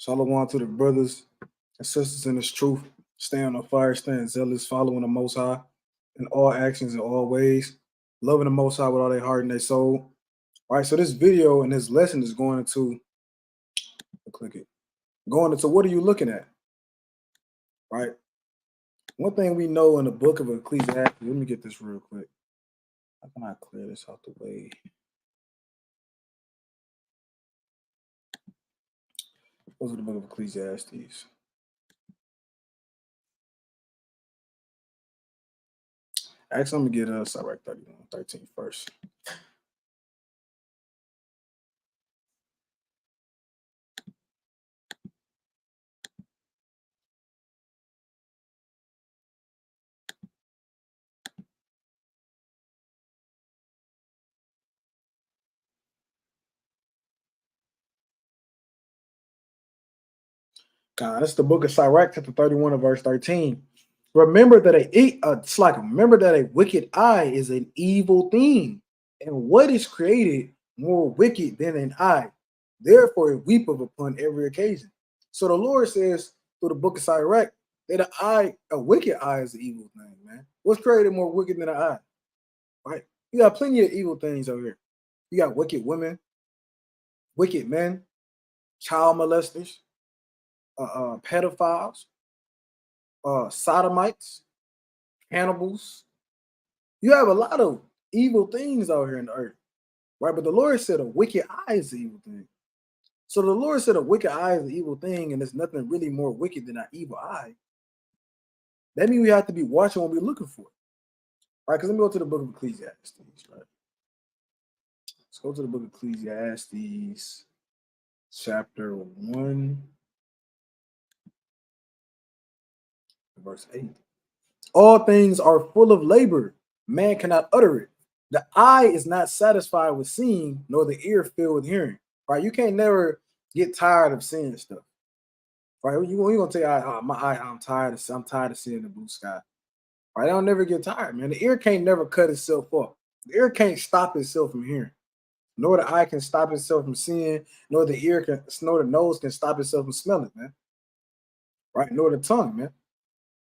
Shalom to the brothers and sisters in this truth. Stand on fire, stand zealous, following the Most High in all actions and all ways, loving the Most High with all their heart and their soul. All right, so this video and this lesson is going into, click it, going into what are you looking at? Right? One thing we know in the book of Ecclesiastes, let me get this real quick. How can I clear this out the way? Those are the book of Ecclesiastes. Actually, let me get SIRACH 13 first. That's the book of SIRACH, chapter 31 and verse 13. Remember that a wicked eye is an evil thing, and what is created more wicked than an eye? Therefore, it weepeth upon every occasion. So the Lord says through the book of SIRACH that a wicked eye is an evil thing, man. What's created more wicked than an eye? Right? You got plenty of evil things over here. You got wicked women, wicked men, child molesters, pedophiles, sodomites, cannibals. You have a lot of evil things out here in the earth, right? But the Lord said a wicked eye is an evil thing. So the Lord said a wicked eye is an evil thing, and there's nothing really more wicked than an evil eye. That means we have to be watching what we're looking for, right? Because let me go to the book of Ecclesiastes, right? Let's go to the book of Ecclesiastes, chapter 1, verse 8. All things are full of labor. Man cannot utter it. The eye is not satisfied with seeing, nor the ear filled with hearing. Right? You can't never get tired of seeing stuff. Right? You're gonna tell I'm tired of seeing the blue sky. Right? I'll never get tired, man. The ear can't never cut itself off. The ear can't stop itself from hearing, nor the eye can stop itself from seeing, nor the nose can stop itself from smelling, man. Right? Nor the tongue, man.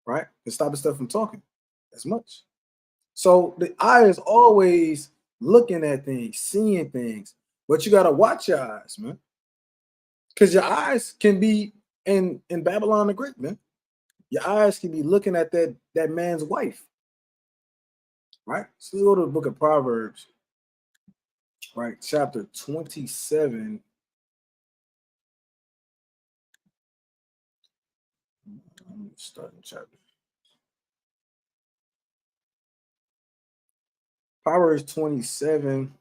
Right? Can stop itself from talking as much. So the eye is always looking at things, seeing things, but you got to watch your eyes, man. Because your eyes can be in Babylon the Great, man. Your eyes can be looking at that man's wife, right? So we go to the book of Proverbs, right? Chapter 27. Let me start in chapter. Proverbs 27.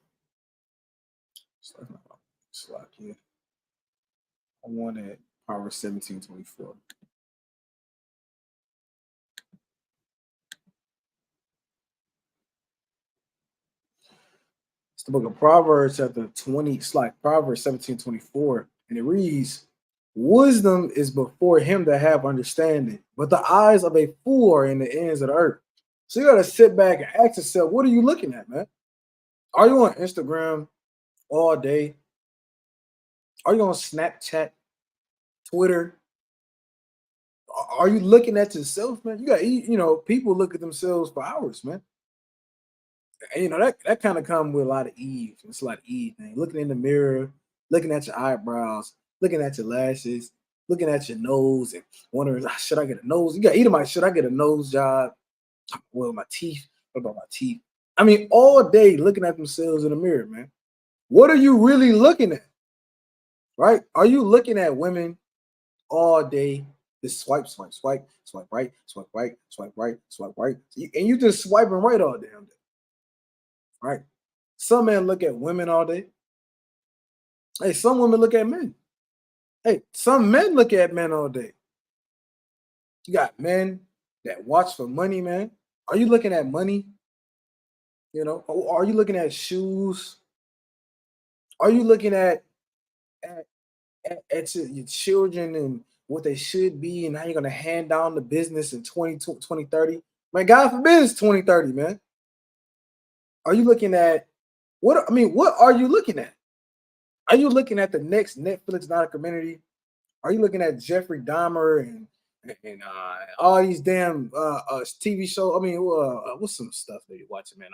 Slack here. I wanted Proverbs 17:24. It's the book of Proverbs, chapter 20. It's like Proverbs 17:24, and it reads, "Wisdom is before him that have understanding, but the eyes of a fool are in the ends of the earth." So you got to sit back and ask yourself, what are you looking at, man? Are you on Instagram all day? Are you on Snapchat, Twitter? Are you looking at yourself, man? You got, people look at themselves for hours, man. And, that kind of comes with a lot of ease. It's a lot of ease, man. Looking in the mirror, looking at your eyebrows, looking at your lashes, looking at your nose, and wondering, should I get a nose? You got Edomite, should I get a nose job? Well, my teeth. What about my teeth? I mean, all day looking at themselves in the mirror, man. What are you really looking at? Right? Are you looking at women all day? Just swipe, swipe, swipe, swipe right, swipe right, swipe right, swipe right. And you just swiping right all damn day. Right? Some men look at women all day. Hey, some women look at men. Hey, some men look at men all day. You got men that watch for money, man. Are you looking at money? Are you looking at shoes? Are you looking at your children and what they should be and how you're going to hand down the business in 2030? Man, God forbid it's 2030, man. Are you looking at what are you looking at? Are you looking at the next Netflix documentary? Are you looking at Jeffrey Dahmer and all these damn TV shows? I mean, what's some stuff that you're watching, man?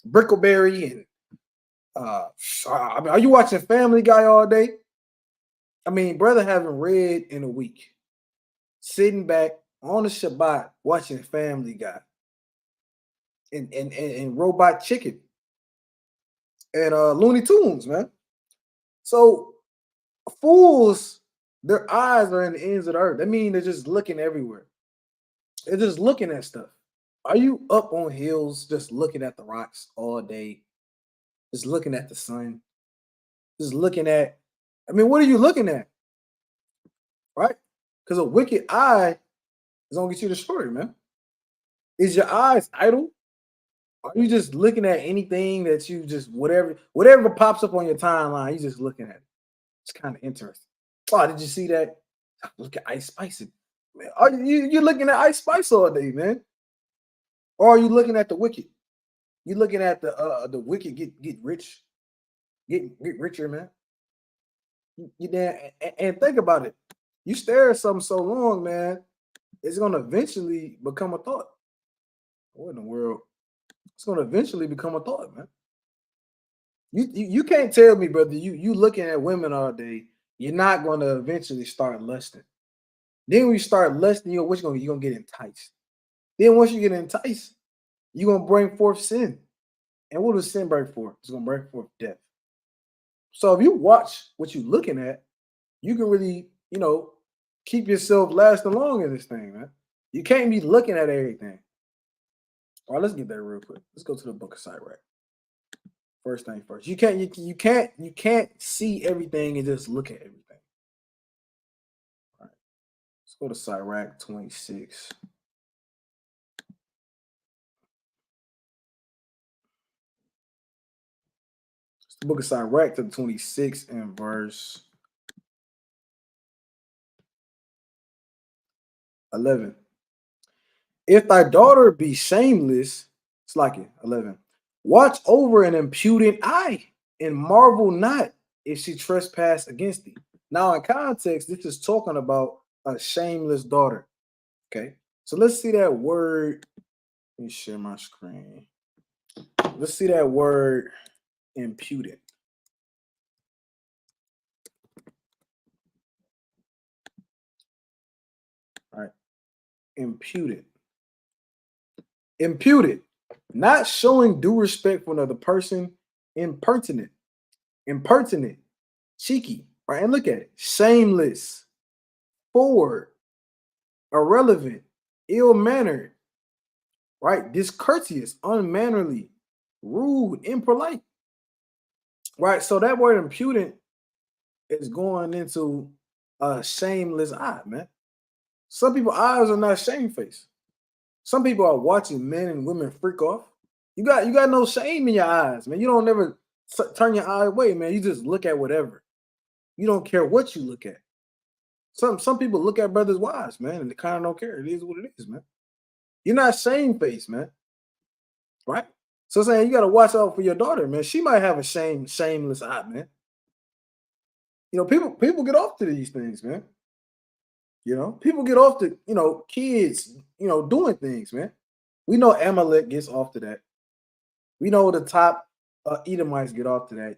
Brickleberry and I mean, are you watching Family Guy all day? I mean, brother, haven't read in a week, sitting back on the Shabbat watching Family Guy and Robot Chicken and Looney Tunes, man. So fools, their eyes are in the ends of the earth. That means they're just looking everywhere. They're just looking at stuff. Are you up on hills just looking at the rocks all day? Just looking at the sun? Just looking at, I mean, what are you looking at? Right? Because a wicked eye is gonna get you destroyed, man. Is your eyes idle? Are you just looking at anything that you just whatever pops up on your timeline? You just looking at it. It's kind of interesting. Oh, did you see that? Look at Ice Spice. Man, are you looking at Ice Spice all day, man? Or are you looking at the wicked? You looking at the wicked get rich, get richer, man. You there and think about it. You stare at something so long, man, it's gonna eventually become a thought. What in the world? It's gonna eventually become a thought, man. You can't tell me, brother. You looking at women all day. You're not gonna eventually start lusting. Then when you start lusting, you're gonna get enticed. Then once you get enticed, you're gonna bring forth sin. And what does sin bring forth? It's gonna bring forth death. So if you watch what you're looking at, you can really, keep yourself lasting long in this thing, man. You can't be looking at everything. All right, let's get there real quick. Let's go to the book of SIRACH. First thing first. You can't see everything and just look at everything. All right. Let's go to SIRACH 26. It's the book of SIRACH, chapter 26 and verse 11. If thy daughter be shameless, it's like it, 11. Watch over an impudent eye and marvel not if she trespass against thee. Now, in context, this is talking about a shameless daughter. Okay, so let's see that word. Let me share my screen. Let's see that word impudent. All right, impudent. Imputed, not showing due respect for another person, impertinent, cheeky, right? And look at it, shameless, forward, irrelevant, ill-mannered, right? Discourteous, unmannerly, rude, impolite, right? So that word impudent is going into a shameless eye, man. Some people's eyes are not shamefaced. Some people are watching men and women freak off. You got no shame in your eyes, man. You don't never turn your eye away, man. You just look at whatever. You don't care what you look at. Some people look at brothers' wives, man, and they kind of don't care. It is what it is, man. You're not shamefaced, man. Right? So saying you got to watch out for your daughter, man. She might have a shameless eye, man. People get off to these things, man. People get off to, kids, doing things, man. We know Amalek gets off to that. We know the top Edomites get off to that.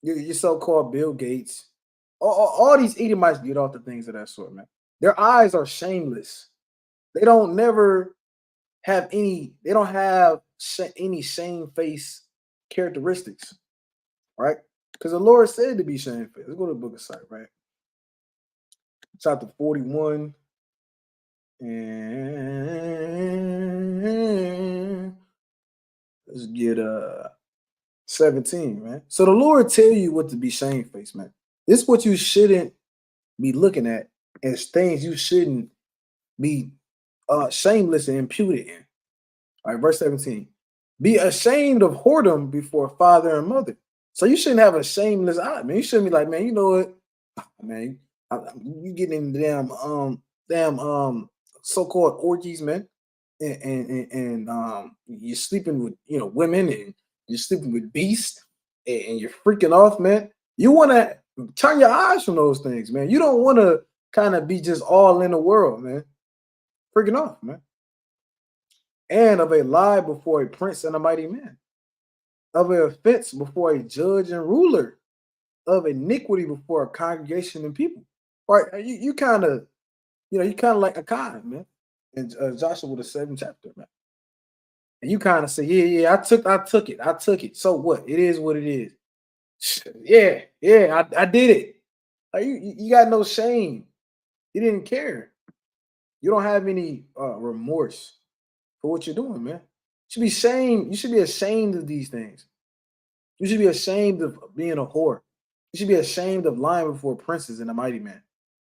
Your so-called Bill Gates. All these Edomites get off to things of that sort, man. Their eyes are shameless. They don't have any shame-faced characteristics, right? Because the Lord said to be shamefaced. Let's go to the book of Sirach, right? Chapter 41 and let's get 17, man. So the Lord tell you what to be shamefaced, man. This is what you shouldn't be looking at as things you shouldn't be shameless and imputed in. All right, verse 17. Be ashamed of whoredom before father and mother. So you shouldn't have a shameless eye, man. You shouldn't be like, man, you know what, man, you getting into damn so-called orgies, man, and you're sleeping with women, and you're sleeping with beasts, and you're freaking off, man. You want to Turn your eyes from those things, man. You don't want to kind of be just all in the world, man. Freaking off, man. And of a lie before a prince and a mighty man, of an offense before a judge and ruler, of iniquity before a congregation and people. Right? You kind of, you kind of like a kind, man. In Joshua the 7th chapter, man. And you kind of say, yeah, I took it. So what? It is what it is. Yeah, I did it. Like you got no shame. You didn't care. You don't have any remorse for what you're doing, man. You should be ashamed. You should be ashamed of these things. You should be ashamed of being a whore. You should be ashamed of lying before princes and a mighty man.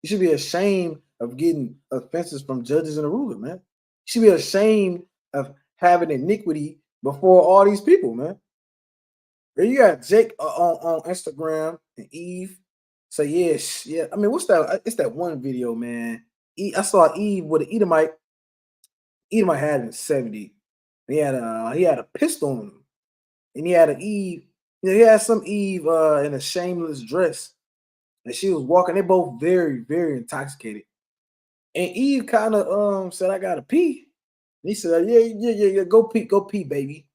You should be ashamed of getting offenses from judges and a ruler, man. You should be ashamed of having iniquity before all these people, man. You got Jake on Instagram and Eve say, yes, yeah. I mean, what's that? It's that one video, man. I saw Eve with an Edomite. Edomite had it in 70. He had a pistol on him. And he had an Eve, he had some Eve in a shameless dress. And she was walking. They're both very, very intoxicated. And Eve kind of said, I gotta pee. And he said, yeah, go pee, baby.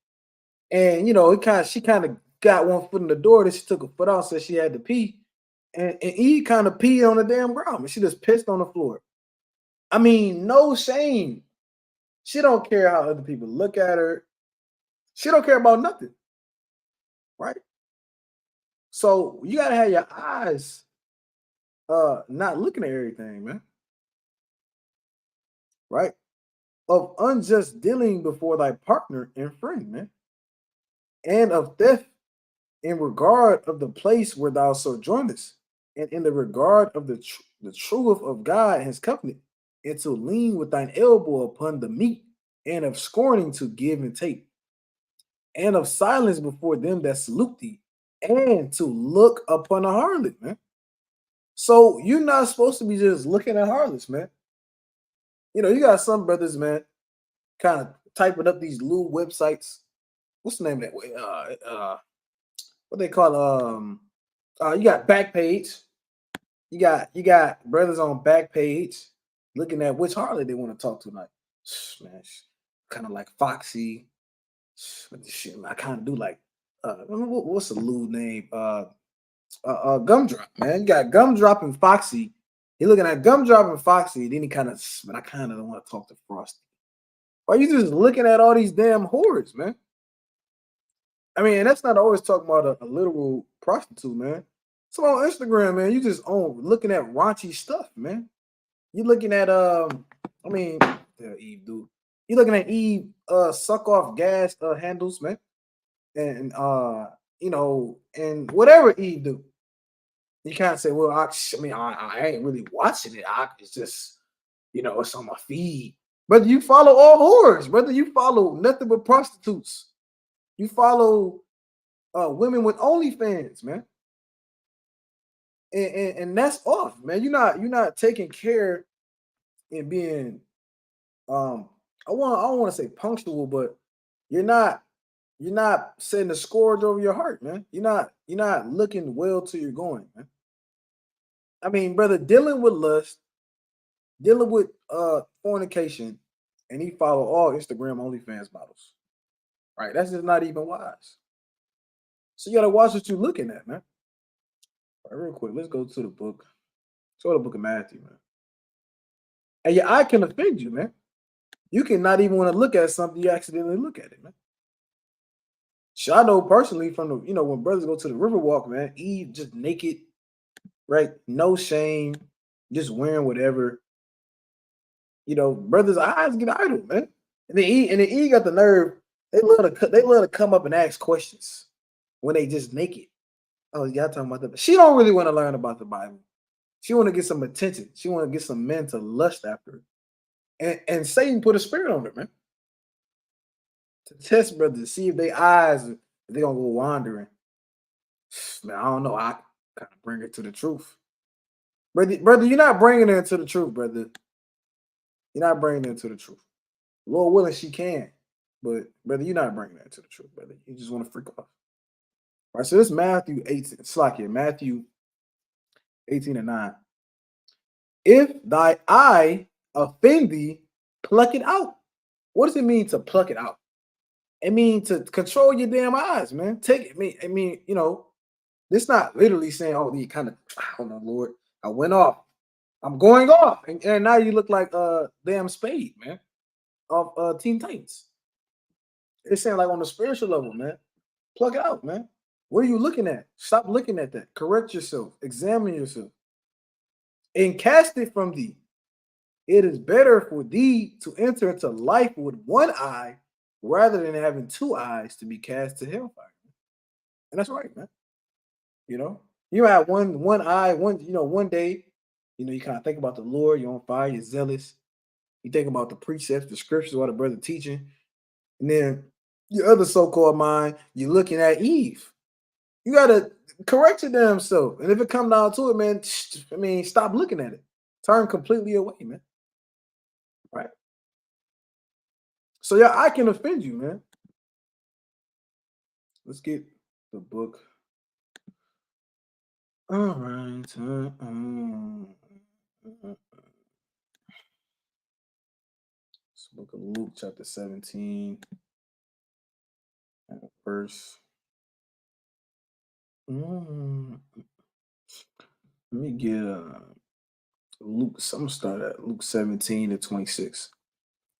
And she kind of got one foot in the door, then she took a foot out, said she had to pee. And Eve kind of peed on the damn ground, and she just pissed on the floor. I mean, no shame. She don't care how other people look at her. She don't care about nothing. Right? So you gotta have your eyes not looking at everything, man. Right? Of unjust dealing before thy partner and friend, man. And of theft in regard of the place where thou sojournest, and in the regard of the truth of God and his covenant, and to lean with thine elbow upon the meat, and of scorning to give and take, and of silence before them that salute thee, and to look upon a harlot, man. So you're not supposed to be just looking at harlots, man. You got some brothers, man, kind of typing up these little websites. What's the name of that way? What they call you got Backpage. You got brothers on Backpage looking at which harlot they want to talk to tonight. Man, kind of like Foxy. Shit, I kind of do like what's the lewd name? Gumdrop, man. You got Gumdrop and Foxy. He looking at Gumdrop and Foxy, then he kind of, but I kind of don't want to talk to Frosty. Why you just looking at all these damn whores, man? I mean, and that's not always talking about a literal prostitute, man. So on Instagram, man, you just looking at raunchy stuff, man. You looking at I mean, Eve do. You looking at Eve suck off gas handles, man, and and whatever Eve do. You can't say, well, I ain't really watching it. It's just, it's on my feed. Brother, you follow all whores, brother. You follow nothing but prostitutes. You follow women with OnlyFans, man. And that's off, man. You're not taking care and being I don't want to say punctual, but you're not setting a scourge over your heart, man. You're not looking well till you're going, man. I mean, brother, dealing with lust, dealing with fornication, and he follow all Instagram OnlyFans models. Right? That's just not even wise. So you gotta watch what you're looking at, man. All right, real quick, let's go to the book. Let's go to the book of Matthew, man. And your eye can offend you, man. You can not even want to look at something, you accidentally look at it, man. So I know personally from the, when brothers go to the river walk, man, Eve just naked, right? No shame, just wearing whatever. Brothers' eyes get idle, man. And then Eve got the nerve. They love to come up and ask questions when they just naked. Oh, y'all talking about that? She don't really want to learn about the Bible. She want to get some attention. She want to get some men to lust after her. And Satan put a spirit on her, man. To test brothers, to see if their eyes, if they're gonna go wandering. Man, I don't know. I kind of bring it to the truth. Brother, you're not bringing it into the truth, brother. You're not bringing it to the truth. Lord willing, she can. But, brother, you're not bringing that to the truth, brother. You just want to freak off. All right, so this Matthew 18, Matthew 18 and 9. If thy eye offend thee, pluck it out. What does it mean to pluck it out? It means to control your damn eyes, man. Take it. I mean, it's not literally saying, oh, you kind of, oh no, Lord, I went off. I'm going off. And now you look like damn Spade, man, of Teen Titans. It's saying like on the spiritual level, man. Plug it out, man. What are you looking at? Stop looking at that. Correct yourself. Examine yourself. And cast it from thee. It is better for thee to enter into life with one eye rather than having two eyes to be cast to hellfire. And that's right, man. You know, you have one eye, one day, you kind of think about the Lord, you're on fire, you're zealous. You think about the precepts, the scriptures, what the brother teaching, and then your other so-called mind, you're looking at Eve. You gotta correct your damn self. And if it come down to it, man, I mean, stop looking at it. Turn completely away, man. Right. So yeah, I can offend you, man. Let's get the book. All right. It's the book of Luke, chapter 17, and verse. Let me get Luke. I'm gonna start at Luke 17 to 26.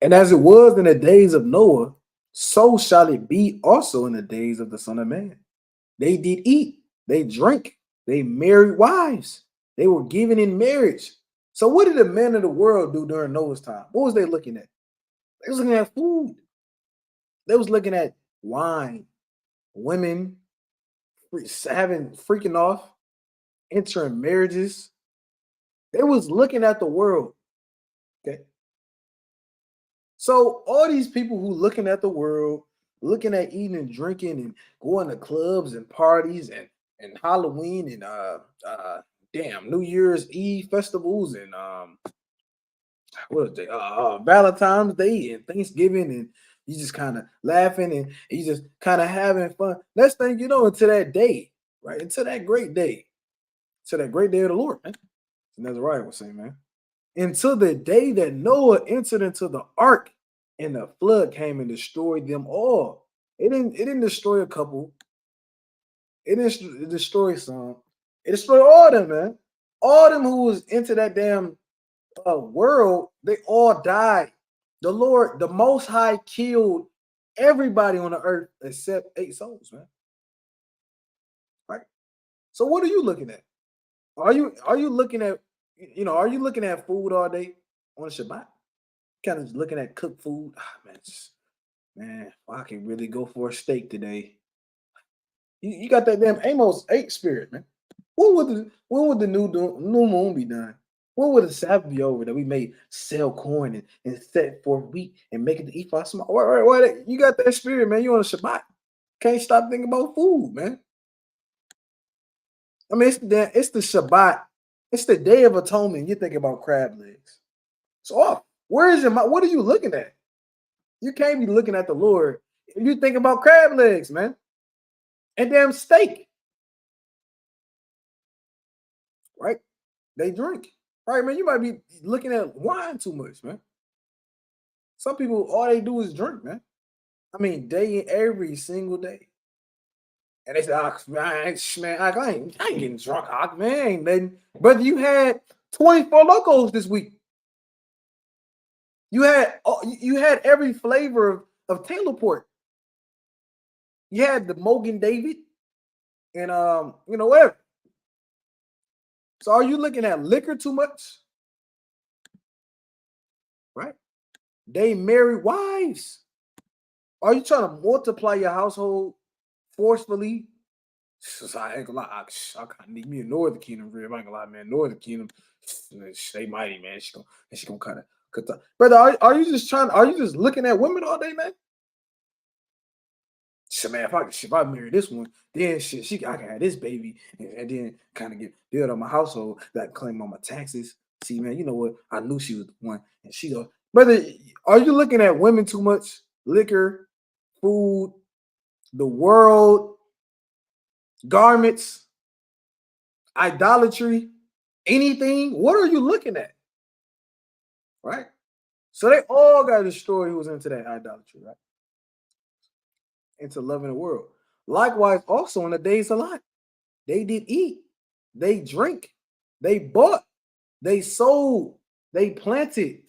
And as it was in the days of Noah, so shall it be also in the days of the Son of Man. They did eat, they drank, they married wives, they were given in marriage. So, what did the men of the world do during Noah's time? What was they looking at? They was looking at food. They was looking at wine, women, having freaking off, entering marriages. They was looking at the world. Okay. So all these people who looking at the world, looking at eating and drinking and going to clubs and parties and Halloween and damn New Year's Eve festivals and what is it? Valentine's Day and Thanksgiving and you just kind of laughing and you just kind of having fun. Next thing you know, into that day, right? Into that great day, to that great day of the Lord, man. And that's right, I was saying, man. Until the day that Noah entered into the ark and the flood came and destroyed them all. It didn't destroy a couple. It didn't destroy some. It destroyed all them, man. All them who was into that damn world, they all died. The Lord, the Most High, killed everybody on the earth except 8 souls, man. Right. So what are you looking at? Are you looking at are you looking at food all day on Shabbat? Kind of looking at cooked food. Ah, man, I can really go for a steak today. You got that damn Amos 8 spirit, man. When would the new moon be done? When would the Sabbath be over that we may sell corn and set forth wheat and make it to eat for small? What? You got that spirit, man. You on a Shabbat. Can't stop thinking about food, man. I mean, it's the Shabbat. It's the Day of Atonement. You think about crab legs. It's off. Where is your mind? What are you looking at? You can't be looking at the Lord if you think about crab legs, man, and damn steak, right? They drink, right, man. You might be looking at wine too much, man. Some people, all they do is drink, man. I mean, every single day. And they say, "Ah, man, I ain't getting drunk, man. Ain't nothing." But you had 24 locos this week. You had every flavor of Taylor port. You had the Mogan David and whatever. So are you looking at liquor too much? Right? They marry wives. Are you trying to multiply your household forcefully? So I ain't gonna lie. I kind of need me a Northern Kingdom rib. I ain't gonna lie, man. Northern Kingdom, they mighty, man. She gonna kind of cut the brother. Are you just trying? Are you just looking at women all day, man? Shit, man, if I marry this one, then I can have this baby and then kind of get build on my household that claim on my taxes. See, man, you know what? I knew she was the one, and she go, brother. Are you looking at women too much? Liquor, food, the world, garments, idolatry. anything. What are you looking at? Right? So they all got destroyed who was into that idolatry, right? Into loving the world. Likewise, also in the days of Lot, they did eat, they drink, they bought, they sold, they planted,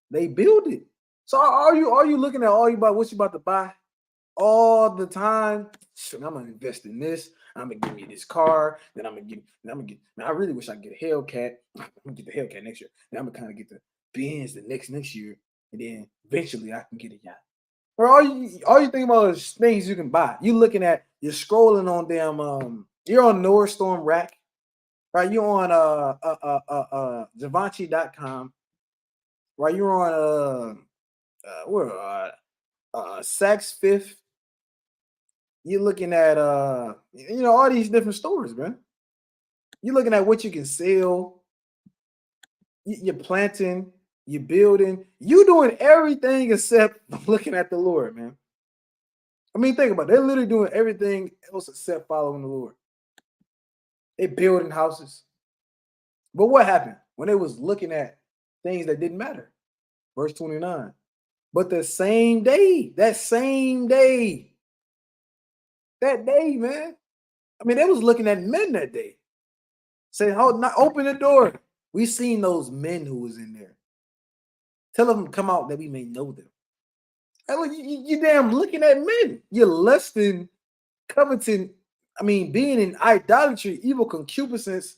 they built it. So are you looking at all you about what you about to buy all the time? Shit, I'm gonna invest in this. I'm gonna give me this car. Then I'm gonna get. Man, I really wish I could get a Hellcat. I'm gonna get the Hellcat next year. Then I'm gonna kind of get the Benz the next year, and then eventually I can get a yacht. Or all you think about is things you can buy. You looking at you're scrolling on damn you're on Nordstorm Rack, right? You're on Givenchy.com, right? You're on where Saks Fifth. You're looking at all these different stores, man. You're looking at what you can sell. You're planting, you're building, you doing everything except looking at the Lord, man. I mean, think about it. They're literally doing everything else except following the Lord. They building houses. But what happened when they was looking at things that didn't matter? Verse 29. But the same day, that day, man. I mean, they was looking at men that day. Say, "Hold, not open the door." We seen those men who was in there. Tell them to come out that we may know them. Hey, look, you damn looking at men. You're lusting, coveting. I mean, being in idolatry, evil concupiscence.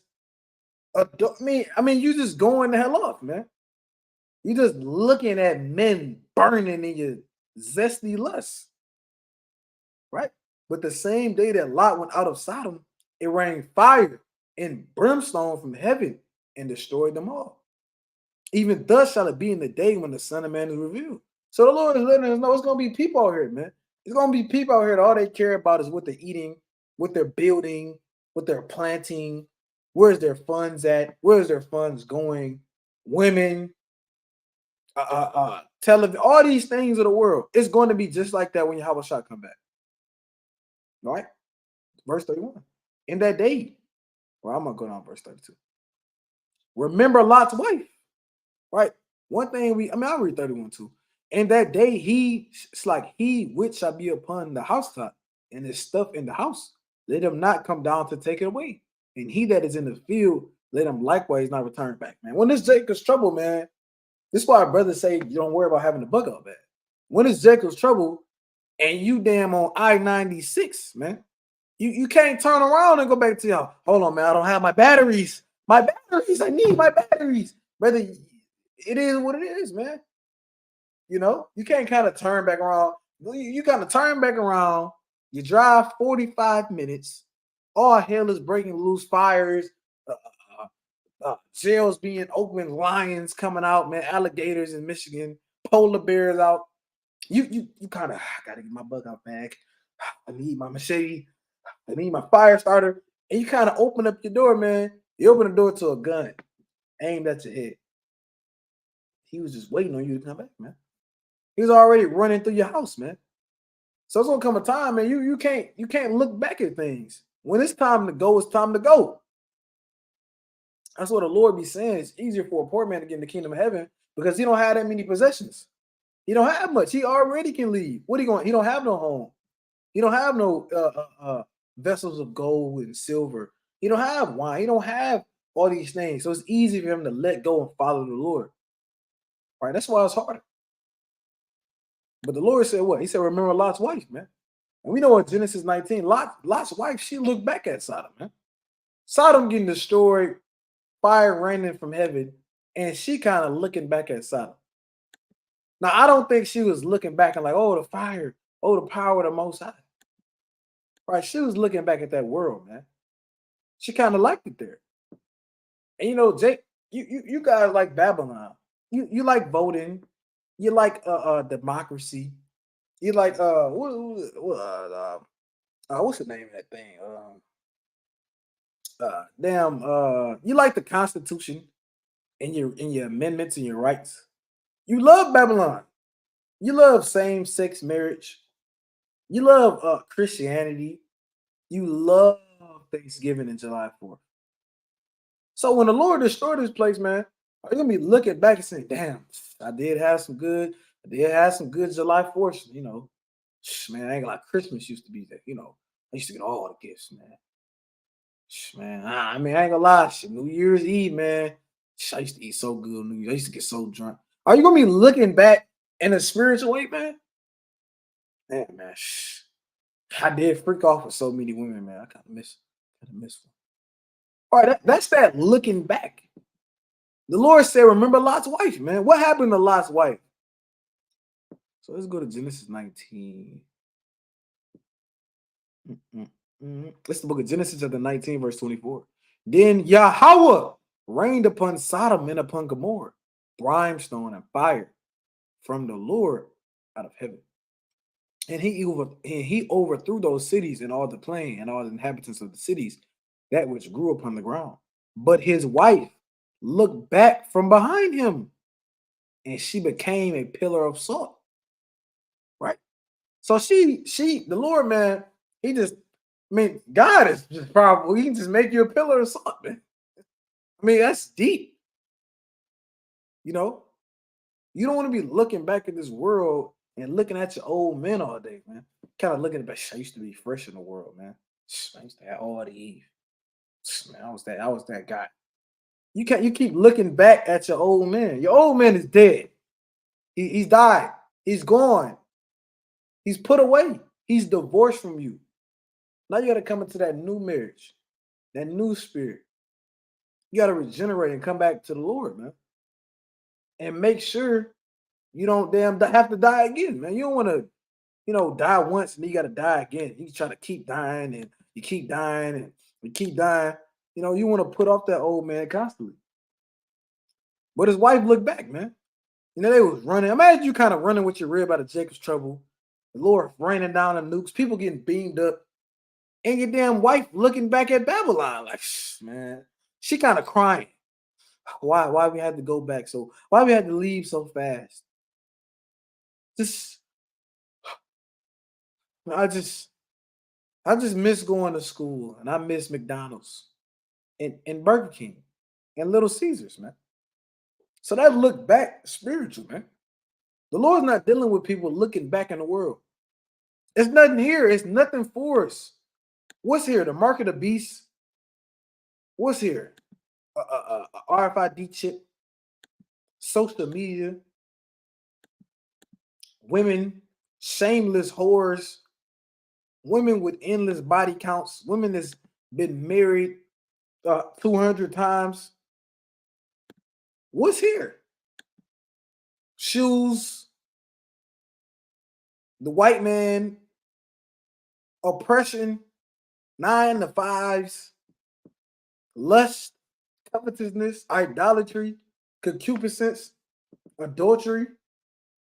You just going the hell off, man. You just looking at men burning in your zesty lust, right? But the same day that Lot went out of Sodom, it rained fire and brimstone from heaven and destroyed them all. Even thus shall it be in the day when the Son of Man is revealed. So the Lord is letting us know it's gonna be people out here, man. It's gonna be people out here that all they care about is what they're eating, what they're building, what they're planting, where's their funds at, where's their funds going, women, television, all these things of the world. It's going to be just like that when Yahweh Shah come back. All right? Verse 31. In that day, well, I'm gonna go down verse 32. Remember Lot's wife, right? One thing I'll read 31 too. In that day, it's like he which shall be upon the housetop and his stuff in the house, let him not come down to take it away. And he that is in the field, let him likewise not return back, man. When it's Jacob's trouble, man, this is why our brothers say you don't worry about having the bug out bad. When it's Jacob's trouble and you damn on I-96, man, you can't turn around and go back to y'all. Hold on, man, I don't have my batteries. I need my batteries. Brother, it is what it is, man. You can't kind of turn back around. You kind of turn back around. You drive 45 minutes. All hell is breaking loose, fires, jails being open, lions coming out, man, alligators in Michigan, polar bears out. You kind of gotta get my bug out bag. I need my machete. I need my fire starter. And you kind of open up your door, man. You open the door to a gun aimed at your head. He was just waiting on you to come back, man. He was already running through your house, man. So it's gonna come a time, man. You can't look back at things. When it's time to go, it's time to go. That's what the Lord be saying. It's easier for a poor man to get in the kingdom of heaven because he don't have that many possessions. He don't have much. He already can leave. What are you going? He don't have no home. He don't have no vessels of gold and silver. He don't have wine. He don't have all these things. So it's easy for him to let go and follow the Lord. Right? That's why it's harder. But the Lord said what? He said, remember Lot's wife, man. And we know in Genesis 19, Lot's wife, she looked back at Sodom, man. Sodom getting destroyed, fire raining from heaven, and she kind of looking back at Sodom. Now, I don't think she was looking back and like, oh, the fire, oh, the power of the Most High. Right? She was looking back at that world, man. She kind of liked it there. And Jake, you guys like Babylon. You like voting. You like democracy. You like what's the name of that thing? You like the Constitution and your amendments and your rights. You love Babylon. You love same-sex marriage. You love Christianity. You love Thanksgiving and July 4th. So when the Lord destroyed this place, man, are you gonna be looking back and saying, "Damn, I did have some good July 4th, you know, man, I ain't gonna lie, Christmas used to be there, you know, I used to get all the gifts, man. Man, I mean, I ain't gonna lie, shit, New Year's Eve, man. I used to eat so good New Year's. I used to get so drunk. Are you gonna be looking back in a spiritual way, man? Man, I did freak off with so many women, man. I kind of miss one. All right, that's that looking back. The Lord said, remember Lot's wife, man. What happened to Lot's wife? So let's go to Genesis 19. It's the book of Genesis chapter 19, verse 24. Then Yahweh rained upon Sodom and upon Gomorrah, brimstone and fire from the Lord out of heaven. And he overthrew those cities and all the plain and all the inhabitants of the cities, that which grew upon the ground. But his wife looked back from behind him, and she became a pillar of salt. Right. So the Lord, man, he just, I mean, God is just probably, he can just make you a pillar of salt, man. I mean, that's deep. You know, you don't want to be looking back at this world and looking at your old men all day, man. Kind of looking at, I used to be fresh in the world, man. I used to have all the Eve. Man, I was that guy. You keep looking back at your old man. Your old man is dead. He's died. He's gone. He's put away. He's divorced from you. Now you got to come into that new marriage, that new spirit. You got to regenerate and come back to the Lord, man. And make sure you don't have to die again, man. You don't want to, die once and then you got to die again. You try to keep dying and you keep dying and you keep dying. You want to put off that old man constantly. But his wife looked back, man. They was running. Imagine you kind of running with your rib out of Jacob's trouble. The Lord raining down the nukes, people getting beamed up, and your damn wife looking back at Babylon like, man, she kind of crying. Why we had to go back? So why we had to leave so fast? I just miss going to school, and I miss McDonald's and Burger King and Little Caesars, man. So that look back spiritual, man. The Lord's not dealing with people looking back in the world. It's nothing here. It's nothing for us. What's here? The mark of the beast. What's here? RFID chip, social media, women, shameless whores, women with endless body counts, women that's been married 200 times. What's here? Shoes, the white man, oppression, 9 to 5s, lust, covetousness, idolatry, concupiscence, adultery.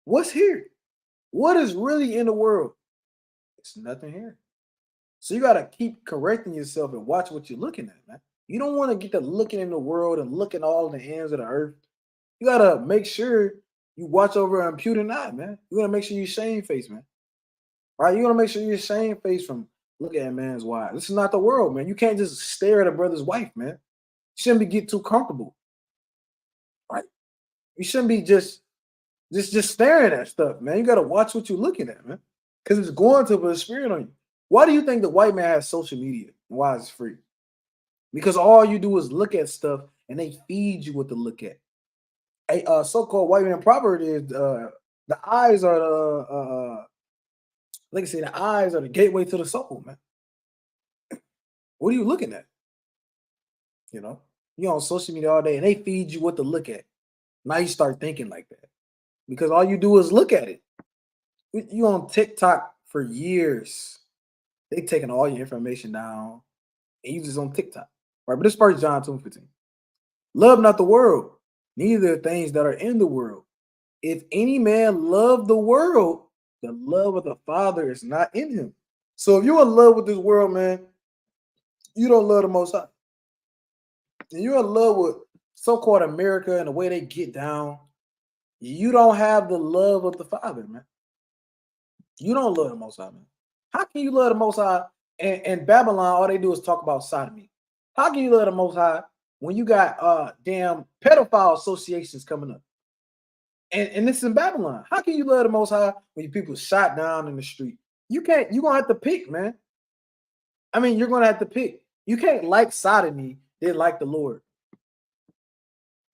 What's here? What is really in the world? It's nothing here. So you got to keep correcting yourself and watch what you're looking at, man. You don't want to get to looking in the world and looking all the ends of the earth. You got to make sure you watch over and impute not, man. You got to make sure you shame-faced, man. All right? You got to make sure you're shame-faced from looking at man's wife. This is not the world, man. You can't just stare at a brother's wife, man. You shouldn't be getting too comfortable. Right? You shouldn't be just staring at stuff, man. You got to watch what you're looking at, man. Because it's going to put a spirit on you. Why do you think the white man has social media? Why is it free? Because all you do is look at stuff and they feed you what to look at. A so-called white man proverb is the eyes are like I say, the eyes are the gateway to the soul, man. What are you looking at? You're on social media all day and they feed you what to look at. Now you start thinking like that because all you do is look at it. You on TikTok for years. They taking all your information down and you just on TikTok. Right, but this first John 2:15. Love not the world, neither the things that are in the world. If any man love the world, the love of the Father is not in him. So if you're in love with this world, man, you don't love the Most High. And you're in love with so-called America and the way they get down, you don't have the love of the Father, man. You don't love the Most High, man. How can you love the Most High and Babylon, all they do is talk about sodomy? How can you love the Most High when you got damn pedophile associations coming up. And this is in Babylon. How can you love the Most High when you people shot down in the street? You can't. You're gonna have to pick, man. I mean, you're gonna have to pick. You can't like sodomy, then like the Lord.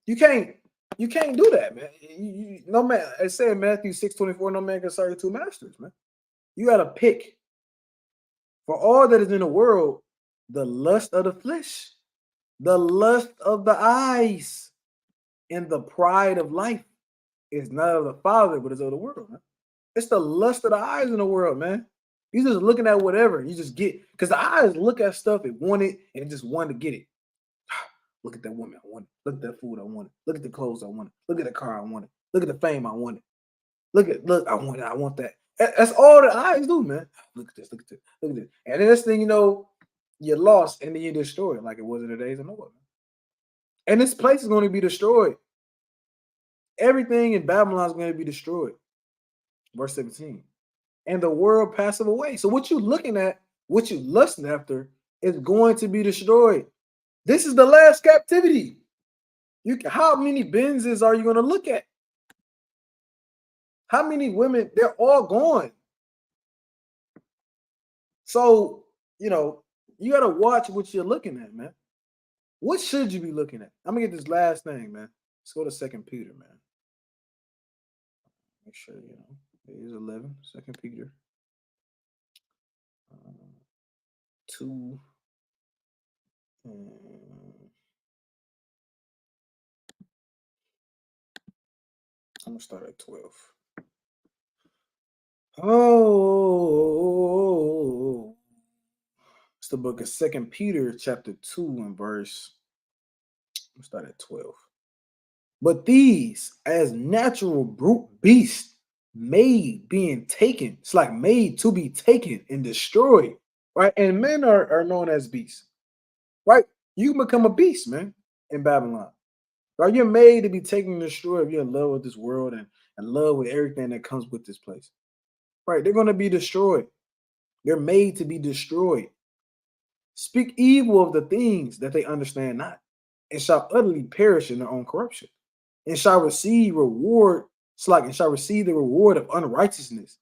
You can't. You can't do that, man. No man. It said in Matthew 6:24, no man can serve two masters, man. You gotta pick. For all that is in the world, the lust of the flesh, the lust of the eyes, and the pride of life is not of the Father, but is of the world, man. It's the lust of the eyes in the world, man. You just looking at whatever. You just get, because the eyes look at stuff, it want it, and it just want to get it. Look at that woman, I want it. Look at that food, I want it. Look at the clothes, I want it. Look at the car, I want it. Look at the fame, I want it. Look, I want it, I want that. That's all the eyes do, man. Look at this, look at this, look at this. And then this thing, you know, you're lost and then you're destroyed, like it was in the days of Noah. And this place is going to be destroyed. Everything in Babylon is going to be destroyed. Verse 17. And the world passeth away. So what you're looking at, what you're lusting after, is going to be destroyed. This is the last captivity. How many Benzes are you going to look at? How many women? They're all gone. So, you know, you got to watch what you're looking at, man. What should you be looking at? I'm going to get this last thing, man. Let's go to 2 Peter, man. Make sure, you know, it is 11, 2 Peter. 2. I'm going to start at 12. Oh, it's the book of 2 Peter, chapter 2, and verse. I'm going to start at 12. But these, as natural brute beasts, made being taken, it's like made to be taken and destroyed, right? And men are known as beasts, right? You can become a beast, man, in Babylon. Right? You're made to be taken and destroyed if you're in love with this world and in love with everything that comes with this place. Right? They're going to be destroyed. They're made to be destroyed. Speak evil of the things that they understand not, and shall utterly perish in their own corruption, and shall receive reward, and shall receive the reward of unrighteousness,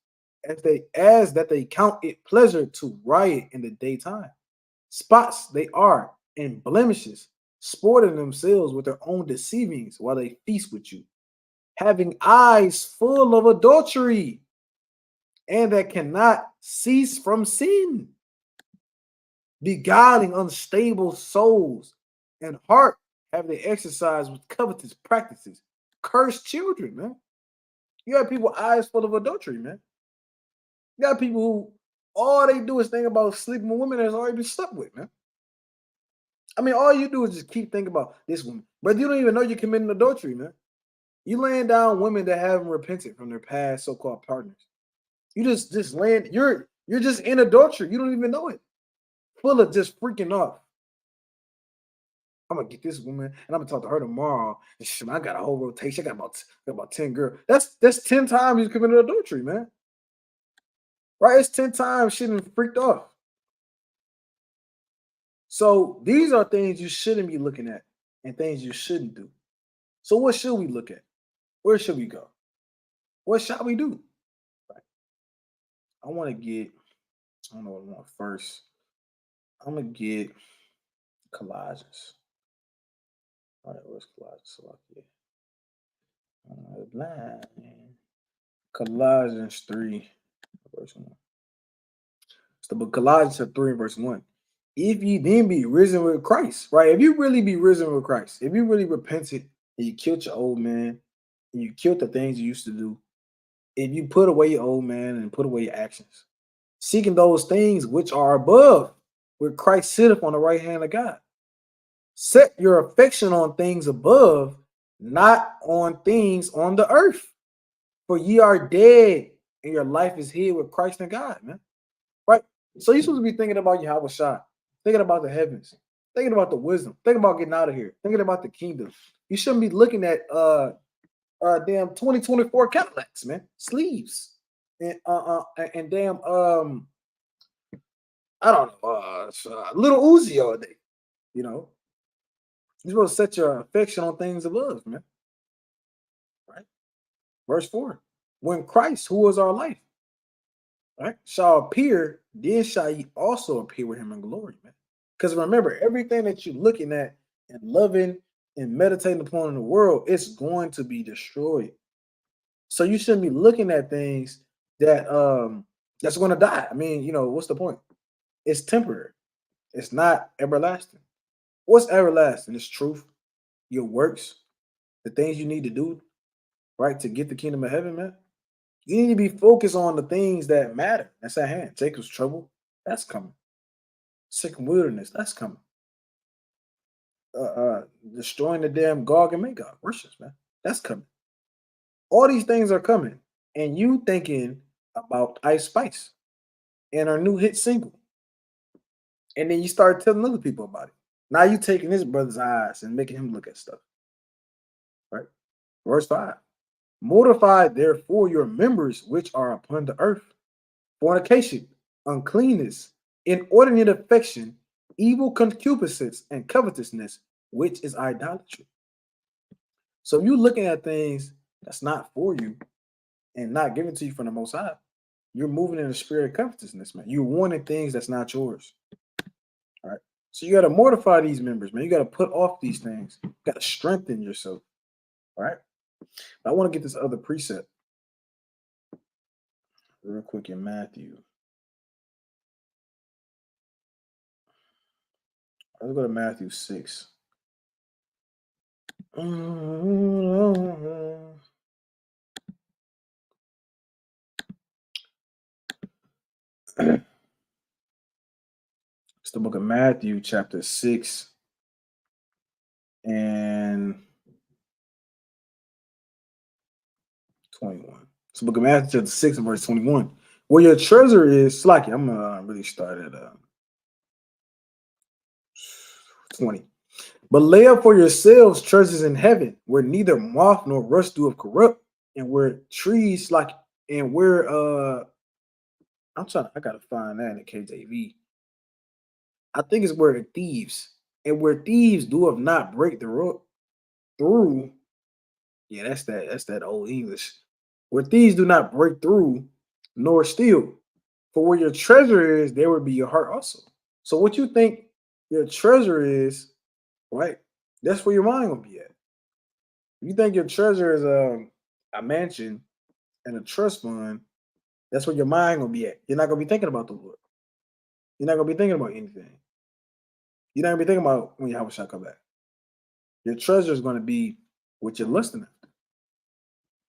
as that they count it pleasure to riot in the daytime. Spots they are, and blemishes, sporting themselves with their own deceivings while they feast with you, having eyes full of adultery, and that cannot cease from sin, beguiling unstable souls, and heart have they exercised with covetous practices. Cursed children, man. You have people eyes full of adultery, man. You got people who all they do is think about sleeping with women that's already been slept with, man. I mean, all you do is just keep thinking about this woman, but you don't even know you're committing adultery, man. You laying down women that haven't repented from their past so-called partners. You just land. You're just in adultery. You don't even know it. Full of just freaking off. I'm gonna get this woman and I'm gonna talk to her tomorrow. And shit, I got a whole rotation. I got about 10 girls. That's 10 times you committed adultery, man. Right? It's 10 times shit and freaked off. So these are things you shouldn't be looking at and things you shouldn't do. So what should we look at? Where should we go? What shall we do? Right. I want to get, I don't know what I want first. I'm gonna get Colossians. All right, where's Colossians? Blind. Colossians 3, verse 1. It's the book Colossians 3, verse 1. If ye then be risen with Christ, right? If you really be risen with Christ, if you really repented and you killed your old man and you killed the things you used to do, if you put away your old man and put away your actions, seeking those things which are above, where Christ sitteth on the right hand of God. Set your affection on things above, not on things on the earth. For ye are dead, and your life is hid with Christ in God, man. Right? So you're supposed to be thinking about Yahweh Shai, thinking about the heavens, thinking about the wisdom, thinking about getting out of here, thinking about the kingdom. You shouldn't be looking at damn 2024 Cadillacs, man, sleeves, and damn I don't know, little Uzi all day, you know. You're supposed to set your affection on things above, man. Right? Verse 4. When Christ, who is our life, right, shall appear, then shall ye also appear with him in glory, man. Because remember, everything that you're looking at and loving and meditating upon in the world, it's going to be destroyed. So you shouldn't be looking at things that that's going to die. I mean, what's the point? It's temporary. It's not everlasting. What's everlasting? It's truth, your works, the things you need to do, right, to get the kingdom of heaven, man. You need to be focused on the things that matter. That's at hand. Jacob's trouble, that's coming. Second wilderness, that's coming. Destroying the damn Gog and Magog worships, man. That's coming. All these things are coming, and you thinking about Ice Spice and our new hit single, and then you start telling other people about it. Now you taking his brother's eyes and making him look at stuff, right? Verse 5. Mortify therefore your members which are upon the earth: fornication, uncleanness, inordinate affection, evil concupiscence, and covetousness, which is idolatry. So you looking at things that's not for you and not given to you from the Most High, you're moving in the spirit of covetousness, man. You're wanting things that's not yours. All right. So you got to mortify these members, man. You got to put off these things. You got to strengthen yourself. All right. I want to get this other precept real quick in Matthew. Let's go to Matthew 6. It's the book of Matthew, chapter 6, and 21. It's the book of Matthew, chapter 6, and verse 21. Where your treasure is, Slacky, I'm going to really start at 20. But lay up for yourselves treasures in heaven, where neither moth nor rust doeth corrupt, and where trees like, and where I gotta find that in the KJV. I think it's where the thieves, and where thieves do of not break the road through. Yeah, that's that old English. Where thieves do not break through nor steal. For where your treasure is, there will be your heart also. So what you think your treasure is, right? That's where your mind will be at. If you think your treasure is a mansion and a trust fund, that's where your mind gonna be at. You're not gonna be thinking about the Lord. You're not gonna be thinking about anything. You're not gonna be thinking about when Yahweh shall come back. Your treasure is gonna be what you're lusting after.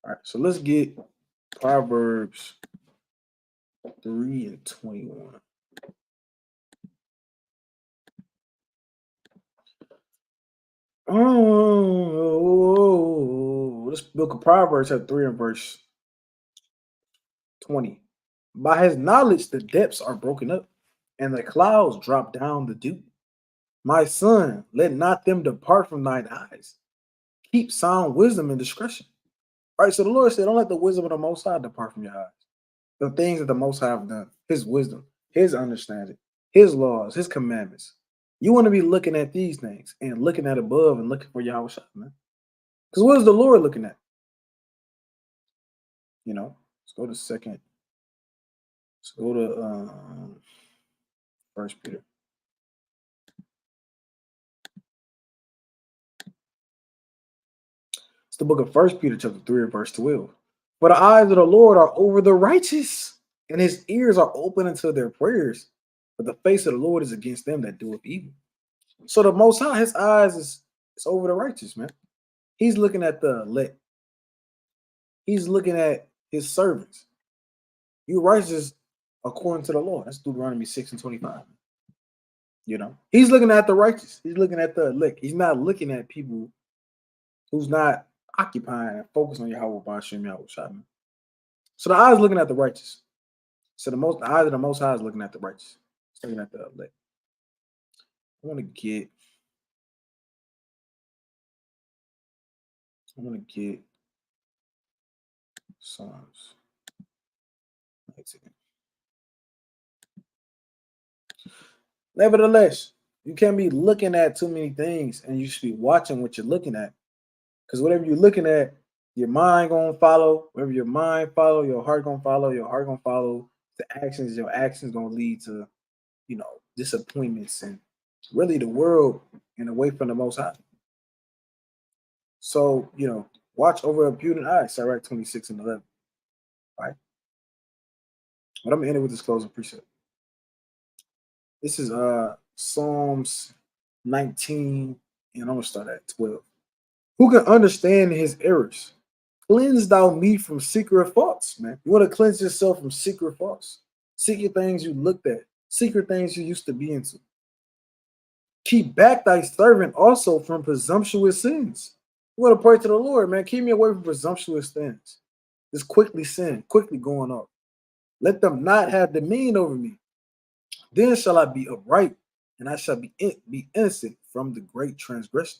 All right, so let's get Proverbs 3 and 21. Oh, this book of Proverbs have 3 and verse 20. By his knowledge, the depths are broken up, and the clouds drop down the dew. My son, let not them depart from thine eyes. Keep sound wisdom and discretion. All right, so the Lord said, don't let the wisdom of the Most High depart from your eyes. The things that the Most High have done, his wisdom, his understanding, his laws, his commandments. You want to be looking at these things and looking at above and looking for Yahweh Shah, man. Because what is the Lord looking at? Let's go to second. Let's go to First Peter. It's the book of First Peter, chapter 3, and verse 12. For the eyes of the Lord are over the righteous, and his ears are open unto their prayers. But the face of the Lord is against them that doeth evil. So the Most High, his eyes is over the righteous, man. He's looking at the elect. He's looking at his servants. You righteous according to the Lord. That's Deuteronomy 6 and 25. He's looking at the righteous. He's looking at the elect. He's not looking at people who's not occupying and focused on Yahweh Bashim Yahweh Shabbat. So the eyes looking at the righteous. So the eyes of the Most High is looking at the righteous. It's looking at the elect. I want to get Psalms 19. Nevertheless, You can't be looking at too many things, and you should be watching what you're looking at. Because whatever you're looking at, your mind gonna follow. Whatever your mind follow, your heart gonna follow. Your heart gonna follow the actions. Your actions gonna lead to, disappointments and really the world and away from the Most High. So, watch over a prudent eye. SIRACH 26 and 11. Right. But I'm gonna end it with this closing precept. This is Psalms 19, and I'm gonna start at 12. Who can understand his errors? Cleanse thou me from secret faults, man. You want to cleanse yourself from secret faults, secret things you looked at, secret things you used to be into. Keep back thy servant also from presumptuous sins. You want to pray to the Lord, man. Keep me away from presumptuous things. Just quickly sin, quickly going off. Let them not have dominion over me. Then shall I be upright, and I shall be innocent from the great transgression.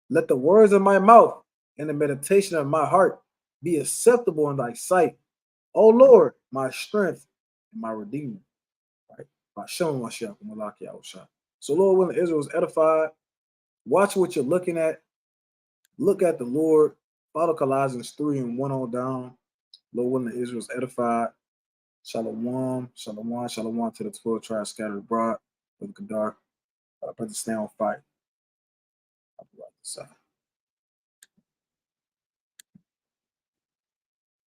Let the words of my mouth and the meditation of my heart be acceptable in thy sight. O Lord, my strength and my redeemer. Right? By showing myself, so Lord, when Israel is edified, watch what you're looking at. Look at the Lord. Follow Colossians 3 and 1 on down. Lord, when the Israel is edified. Shalom, shalom, shalom to the 12 tribes scattered abroad. Brother Kadar, brother, stay on fire.